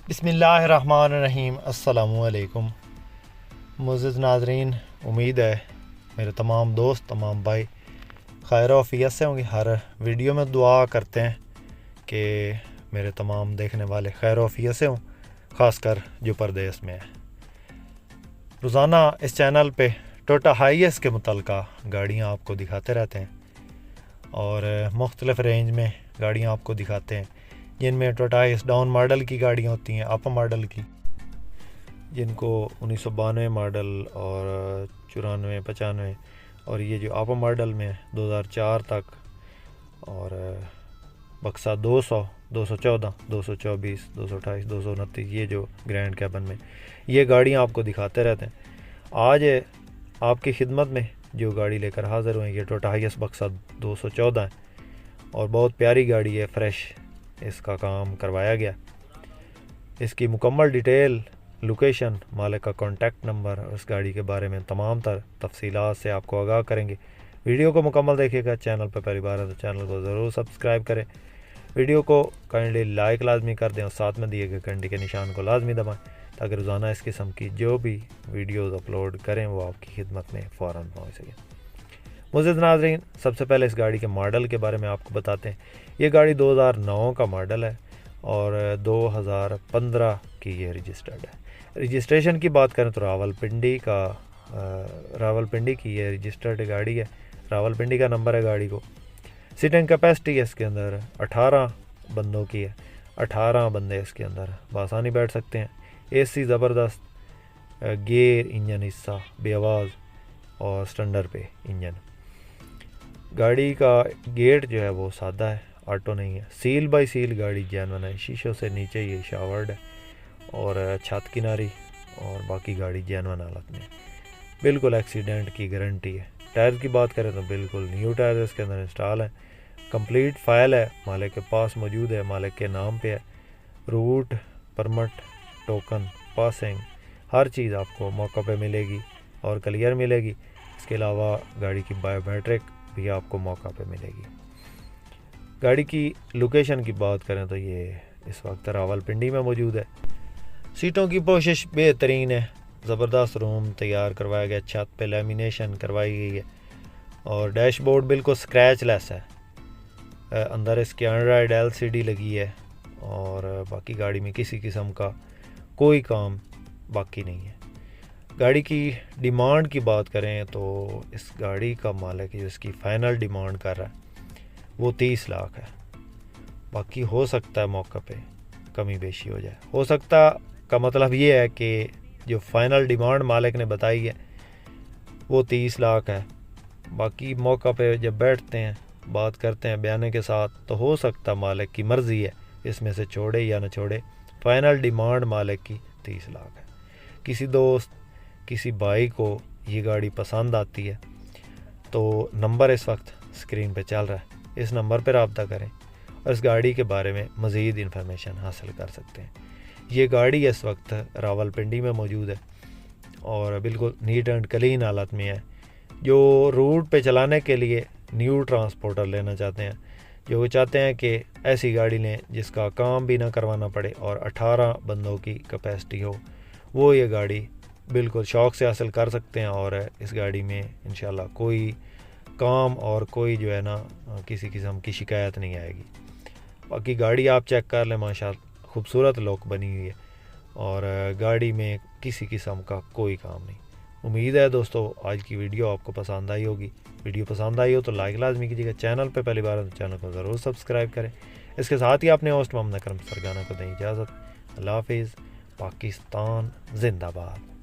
बिस्मिल्लाहिर्रहमानिर्रहीम। अस्सलामुअलैकुम मुअज़्ज़िज़ नाज़रीन, उम्मीद है मेरे तमाम दोस्त तमाम भाई खैर आफियत से होंगे। हर वीडियो में दुआ करते हैं कि मेरे तमाम देखने वाले खैर आफियत से हों, ख़ासकर जो परदेस में है। रोज़ाना इस चैनल पे टोयोटा हाईएस के मुतल्लिक़ा गाड़ियाँ आपको दिखाते रहते हैं और मुख्तलिफ़ रेंज में गाड़ियाँ आपको दिखाते हैं, जिनमें टोयोटा हाईएस डाउन मॉडल की गाड़ियाँ होती हैं, अप मॉडल की, जिनको 1992 मॉडल और 94 95 और ये जो अप मॉडल में 2004 तक और बक्सा 200 214 224 228 229 ये जो ग्रैंड कैबन में ये गाड़ियाँ आपको दिखाते रहते हैं। आज आपकी खिदमत में जो गाड़ी लेकर हाज़िर हुए ये टोयोटा हाईएस बक्सा 214 है और बहुत प्यारी गाड़ी है, फ्रेश इसका काम करवाया गया। इसकी मुकम्मल डिटेल, लोकेशन, मालिक का कॉन्टैक्ट नंबर और इस गाड़ी के बारे में तमाम तफसीलात से आपको आगाह करेंगे। वीडियो को मुकम्मल देखिएगा। चैनल पर पहली बार है तो चैनल को ज़रूर सब्सक्राइब करें, वीडियो को काइंडली लाइक लाजमी कर दें और साथ में दिए गए घंटे के निशान को लाजमी दबाएं ताकि रोज़ाना इस किस्म की जो भी वीडियोज़ अपलोड करें वो आपकी खिदमत में फ़ौरन पहुँच सके। मुअज़्ज़िज़ नाज़रीन, सबसे पहले इस गाड़ी के मॉडल के बारे में आपको बताते हैं। ये गाड़ी 2009 का मॉडल है और 2015 की ये रजिस्टर्ड है। रजिस्ट्रेशन की बात करें तो रावलपिंडी की ये रजिस्टर्ड गाड़ी है, रावलपिंडी का नंबर है गाड़ी को। सीटिंग कैपेसिटी इसके अंदर 18 बंदों की है, 18 बंदे इसके अंदर बआसानी बैठ सकते हैं। एसी ज़बरदस्त, गेयर इंजन हिस्सा बेआवाज़ और स्टैंडर्ड पे इंजन। गाड़ी का गेट जो है वो सादा है, ऑटो नहीं है। सील बाई सील गाड़ी जैनवन है, शीशों से नीचे ये शावर्ड है और छत किनारी और बाकी गाड़ी जैनवन हालत में, बिल्कुल एक्सीडेंट की गारंटी है। टायर की बात करें तो बिल्कुल न्यू टायर इसके अंदर इंस्टॉल है। कंप्लीट फाइल है, मालिक के पास मौजूद है, मालिक के नाम पे है। रूट, परमिट, टोकन, पासिंग, हर चीज़ आपको मौका पे मिलेगी और क्लियर मिलेगी। इसके अलावा गाड़ी की बायोमेट्रिक भी आपको मौका पे मिलेगी। गाड़ी की लोकेशन की बात करें तो ये इस वक्त रावलपिंडी में मौजूद है। सीटों की पोशिश बेहतरीन है, ज़बरदस्त रूम तैयार करवाया गया, छत पे लेमिनेशन करवाई गई है और डैशबोर्ड बिल्कुल स्क्रैच लेस है। अंदर इसके एंड्रॉयड LCD लगी है और बाकी गाड़ी में किसी किस्म का कोई काम बाकी नहीं है। गाड़ी की डिमांड की बात करें तो इस गाड़ी का मालिक जो इसकी फ़ाइनल डिमांड कर रहा है वो 30 लाख है। बाकी हो सकता है मौका पे कमी बेशी हो जाए। हो सकता का मतलब ये है कि जो फ़ाइनल डिमांड मालिक ने बताई है वो 30 लाख है। बाकी मौका पे जब बैठते हैं बात करते हैं बयाने के साथ तो हो सकता मालिक की मर्ज़ी है इसमें से छोड़े या न छोड़े। फ़ाइनल डिमांड मालिक की 30 लाख है। किसी दोस्त किसी भाई को ये गाड़ी पसंद आती है तो नंबर इस वक्त स्क्रीन पे चल रहा है, इस नंबर पर रब्ता करें और इस गाड़ी के बारे में मज़ीद इन्फॉर्मेशन हासिल कर सकते हैं। ये गाड़ी इस वक्त रावलपिंडी में मौजूद है और बिल्कुल नीट एंड क्लीन हालत में है। जो रूट पे चलाने के लिए न्यू ट्रांसपोर्टर लेना चाहते हैं, जो चाहते हैं कि ऐसी गाड़ी लें जिसका काम भी ना करवाना पड़े और 18 बंदों की कैपेसिटी हो, वो ये गाड़ी बिल्कुल शौक़ से हासिल कर सकते हैं और इस गाड़ी में इंशाल्लाह कोई काम और कोई जो है ना किसी किस्म की शिकायत नहीं आएगी। बाकी गाड़ी आप चेक कर लें, माशाल्लाह खूबसूरत लुक बनी हुई है और गाड़ी में किसी किस्म का कोई काम नहीं। उम्मीद है दोस्तों आज की वीडियो आपको पसंद आई होगी। वीडियो पसंद आई हो तो लाइक लाजमी कीजिएगा। चैनल पे पहली बार है तो चैनल को ज़रूर सब्सक्राइब करें। इसके साथ ही अपने होस्ट मोहम्मद अकरम सरगाना को दें इजाज़त। अल्लाह हाफिज़। पाकिस्तान जिंदाबाद।